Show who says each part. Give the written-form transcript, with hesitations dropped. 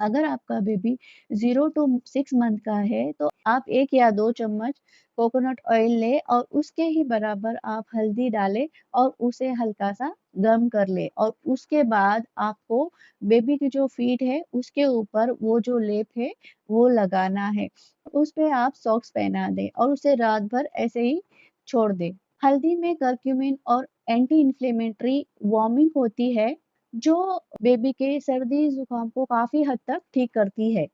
Speaker 1: अगर आपका baby 0 to 6 month का है, तो आप 1 या 2 चम्मच कोकोनट ऑयल लें और उसके ही बराबर आप हल्दी डालें और उसे हल्का-सा गर्म कर लें और उसके बाद आपको बेबी की जो फीट है, उसके ऊपर वो जो लेप है, वो लगाना है। उस पे आप सॉक्स पहना दें और उसे रात भर ऐसे ही छोड़ दें। हल्दी में करक्यूमिन और एंटी इन्फ्लेमेटरी वार्मिंग होती है, जो बेबी के सर्दी-जुकाम को काफ़ी हद तक ठीक करती है।